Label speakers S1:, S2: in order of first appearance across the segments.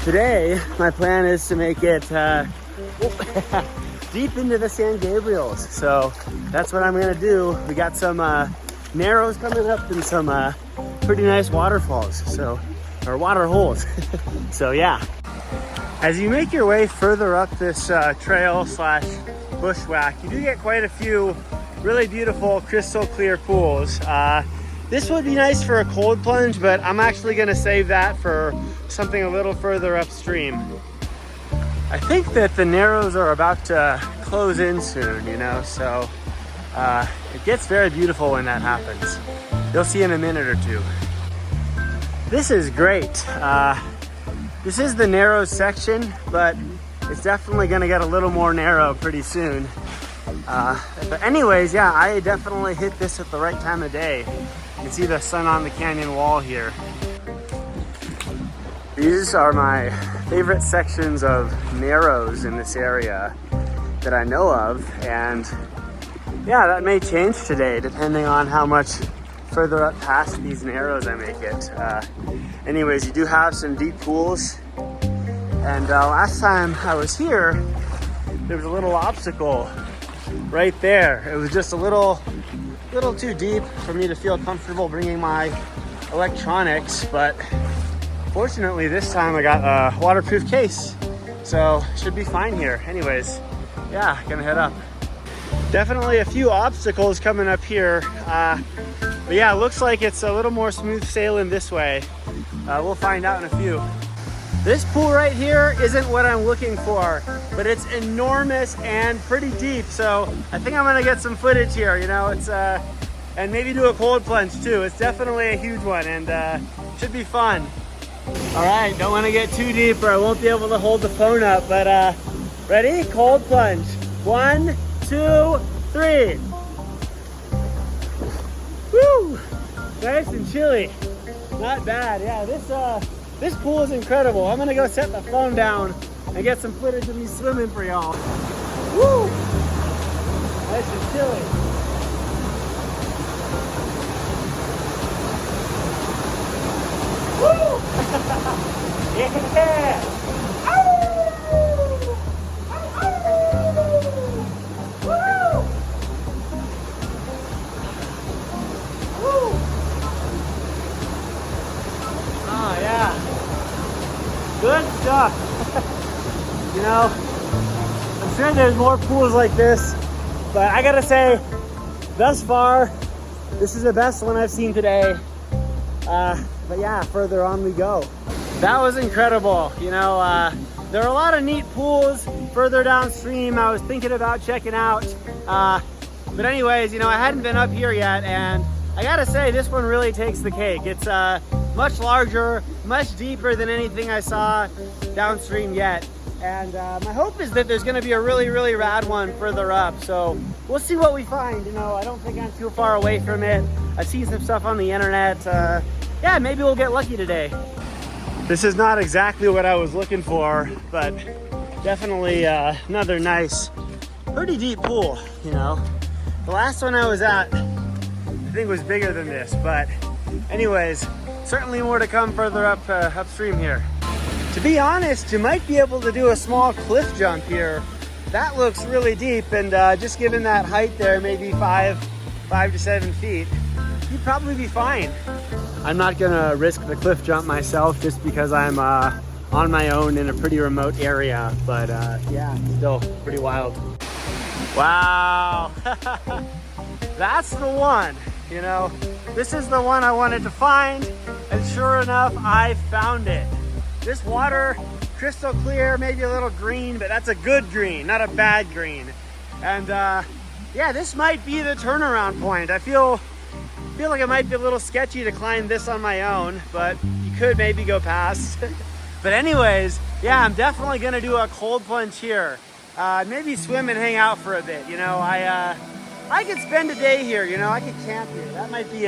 S1: Today, my plan is to make it deep into the San Gabriels. So that's what I'm gonna do. We got some narrows coming up and some pretty nice waterfalls, or water holes. So yeah. As you make your way further up this trail slash bushwhack, you do get quite a few really beautiful crystal clear pools. This would be nice for a cold plunge, but I'm actually gonna save that for something a little further upstream. I think that the narrows are about to close in soon, you know, so it gets very beautiful when that happens. You'll see in a minute or two. This is great. This is the narrow section, but it's definitely gonna get a little more narrow pretty soon. But anyways, yeah, I definitely hit this at the right time of day. You can see the sun on the canyon wall here. These are my favorite sections of narrows in this area that I know of, and yeah, that may change today depending on how much further up past these narrows I make it. Anyways, you do have some deep pools, and last time I was here, there was a little obstacle right there. It was just a little too deep for me to feel comfortable bringing my electronics, but fortunately this time I got a waterproof case, so should be fine here. Anyways, yeah, gonna head up. Definitely a few obstacles coming up here, but yeah, it looks like it's a little more smooth sailing this way. We'll find out in a few. This pool right here isn't what I'm looking for, but it's enormous and pretty deep, so I think I'm gonna get some footage here, you know, it's and maybe do a cold plunge too. It's definitely a huge one, and should be fun. All right, don't wanna get too deep or I won't be able to hold the phone up, but ready? Cold plunge. 1, 2, 3. Woo! Nice and chilly. Not bad. Yeah, this pool is incredible. I'm gonna go set the phone down and get some footage of me swimming for y'all. Woo! Nice and chilly. Woo! Yeah! Oh yeah, good stuff. You know, I'm sure there's more pools like this, but I gotta say, thus far, this is the best one I've seen today. But yeah, further on we go. That was incredible. You know, there are a lot of neat pools further downstream I was thinking about checking out. But anyways, you know, I hadn't been up here yet, and I gotta say, this one really takes the cake. It's much larger, much deeper than anything I saw downstream yet. And my hope is that there's gonna be a really, really rad one further up. So we'll see what we find. You know, I don't think I'm too far away from it. I've seen some stuff on the internet. Yeah, maybe we'll get lucky today. This is not exactly what I was looking for, but definitely another nice, pretty deep pool, you know. The last one I was at, I think was bigger than this, but anyways, certainly more to come further up upstream here. To be honest, you might be able to do a small cliff jump here. That looks really deep, and just given that height there, maybe 5 to 7 feet, you'd probably be fine. I'm not gonna risk the cliff jump myself just because I'm on my own in a pretty remote area, but yeah, still pretty wild. Wow, that's the one. You know, this is the one I wanted to find, and sure enough, I found it. This water, crystal clear, maybe a little green, but that's a good green, not a bad green. And yeah, this might be the turnaround point. I feel like it might be a little sketchy to climb this on my own, but you could maybe go past. But anyways, yeah, I'm definitely gonna do a cold plunge here. Maybe swim and hang out for a bit. You know, I could spend a day here, you know, I could camp here. That might be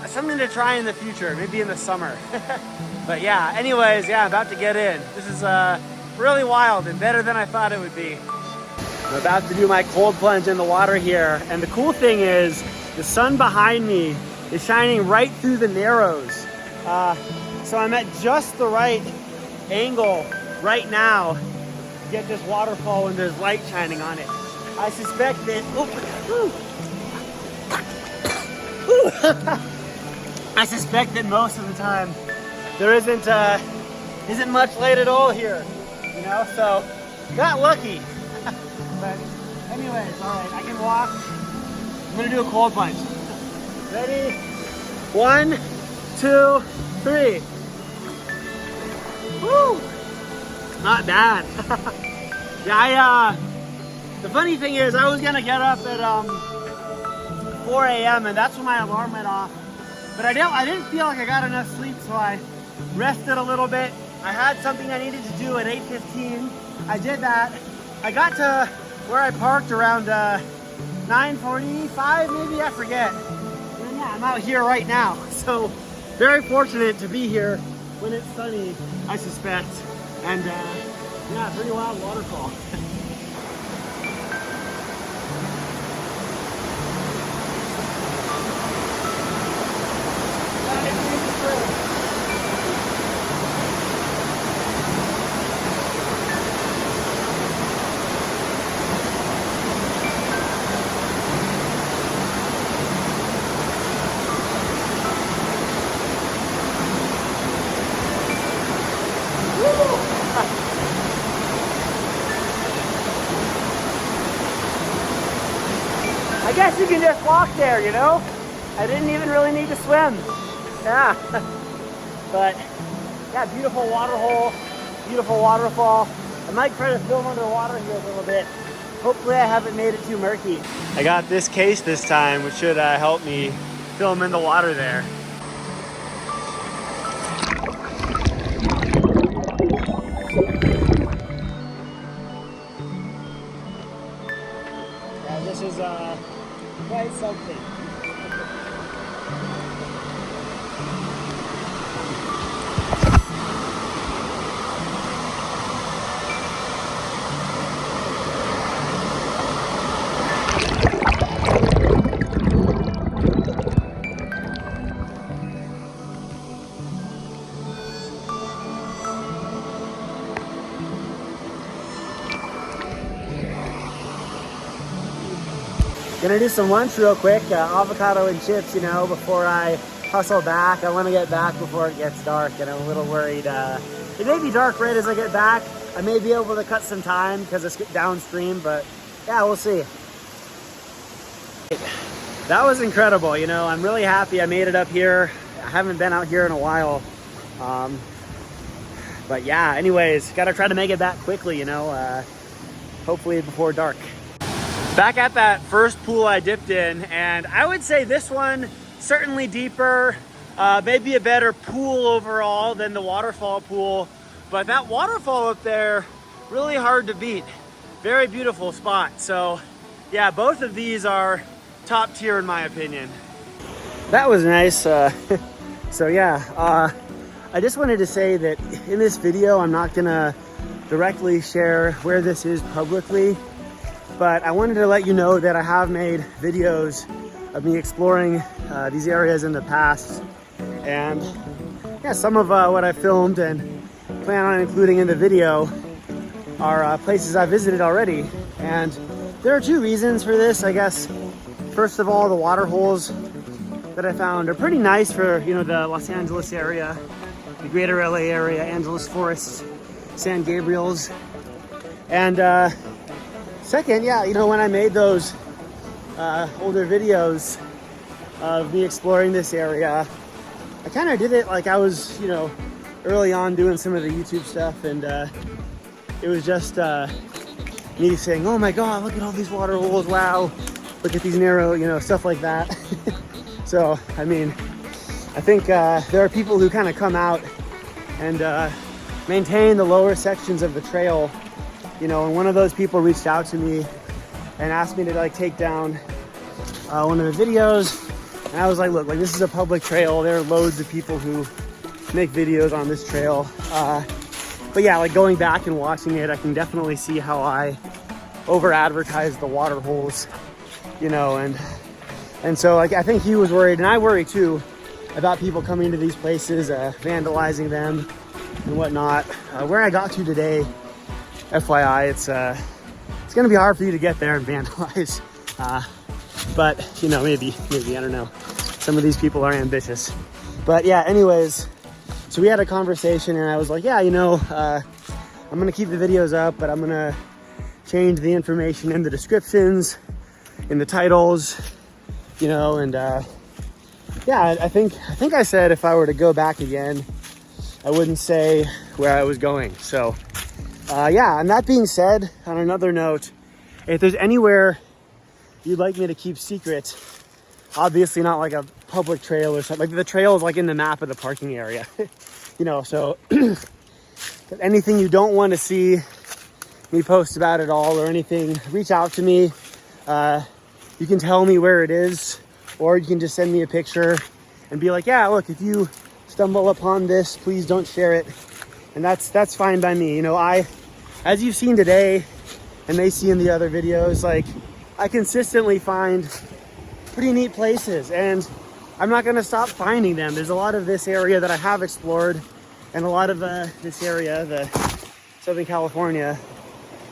S1: something to try in the future, maybe in the summer. But yeah, anyways, yeah, I'm about to get in. This is really wild and better than I thought it would be. I'm about to do my cold plunge in the water here, and the cool thing is the sun behind me is shining right through the narrows. So I'm at just the right angle right now to get this waterfall when there's light shining on it. I suspect that, I suspect that most of the time there isn't much light at all here, you know, so got lucky. But anyways, all right, I can walk. I'm gonna do a cold plunge. Ready? 1, 2, 3. Woo! Not bad. Yeah, the funny thing is I was gonna get up at 4 a.m. and that's when my alarm went off. But I didn't feel like I got enough sleep, so I rested a little bit. I had something I needed to do at 8:15. I did that. I got to where I parked around 9:45, maybe, I forget. And yeah, I'm out here right now. So very fortunate to be here when it's sunny, I suspect. And yeah, pretty wild waterfall. I guess you can just walk there, you know? I didn't even really need to swim. Yeah. But yeah, beautiful water hole, beautiful waterfall. I might try to film underwater here a little bit. Hopefully I haven't made it too murky. I got this case this time, which should help me film in the water there. Yeah, this is quite something. Gonna do some lunch real quick, avocado and chips, you know, before I hustle back. I want to get back before it gets dark, and I'm a little worried. It may be dark right as I get back. I may be able to cut some time because it's downstream, but yeah, we'll see. That was incredible, you know. I'm really happy I made it up here. I haven't been out here in a while. But yeah, anyways, gotta try to make it back quickly, you know, hopefully before dark. Back at that first pool I dipped in, and I would say this one certainly deeper, maybe a better pool overall than the waterfall pool, but that waterfall up there, really hard to beat. Very beautiful spot. So yeah, both of these are top tier in my opinion. That was nice. So yeah, I just wanted to say that in this video, I'm not gonna directly share where this is publicly, but I wanted to let you know that I have made videos of me exploring these areas in the past. And yeah, some of what I filmed and plan on including in the video are places I visited already. And there are two reasons for this, I guess. First of all, the water holes that I found are pretty nice for, you know, the Los Angeles area, the greater LA area, Angeles Forest, San Gabriel's. And second, yeah, you know, when I made those older videos of me exploring this area, I kind of did it like I was, you know, early on doing some of the YouTube stuff, and it was just me saying, oh my God, look at all these water holes, wow, look at these narrow, you know, stuff like that. So, I mean, I think there are people who kind of come out and maintain the lower sections of the trail, you know, and one of those people reached out to me and asked me to like take down one of the videos. And I was like, look, like this is a public trail. There are loads of people who make videos on this trail. But yeah, like going back and watching it, I can definitely see how I over advertised the water holes, you know, and so like I think he was worried, and I worry too, about people coming to these places, vandalizing them, and whatnot. Where I got to today, FYI, it's going to be hard for you to get there and vandalize. But, you know, maybe, I don't know. Some of these people are ambitious. But yeah, anyways, so we had a conversation and I was like, yeah, you know, I'm going to keep the videos up, but I'm going to change the information in the descriptions, in the titles, you know, and yeah, I think I said if I were to go back again, I wouldn't say where I was going. So yeah, and that being said, on another note, if there's anywhere you'd like me to keep secret, obviously not like a public trail or something, like the trail is like in the map of the parking area, you know, so if anything you don't want to see me post about at all or anything, reach out to me. You can tell me where it is, or you can just send me a picture and be like, yeah, look, if you stumble upon this, please don't share it. And that's fine by me. You know, as you've seen today and they see in the other videos, like I consistently find pretty neat places and I'm not gonna stop finding them. There's a lot of this area that I have explored and a lot of this area, the Southern California,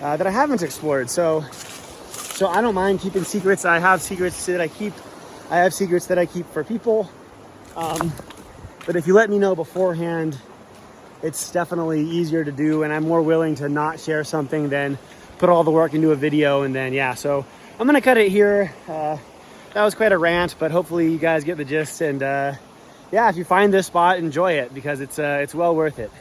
S1: that I haven't explored. So I don't mind keeping secrets. I have secrets that I keep. I have secrets that I keep for people. But if you let me know beforehand, it's definitely easier to do, and I'm more willing to not share something than put all the work into a video and then, yeah. So I'm gonna cut it here. That was quite a rant, but hopefully you guys get the gist. And yeah, if you find this spot, enjoy it because it's well worth it.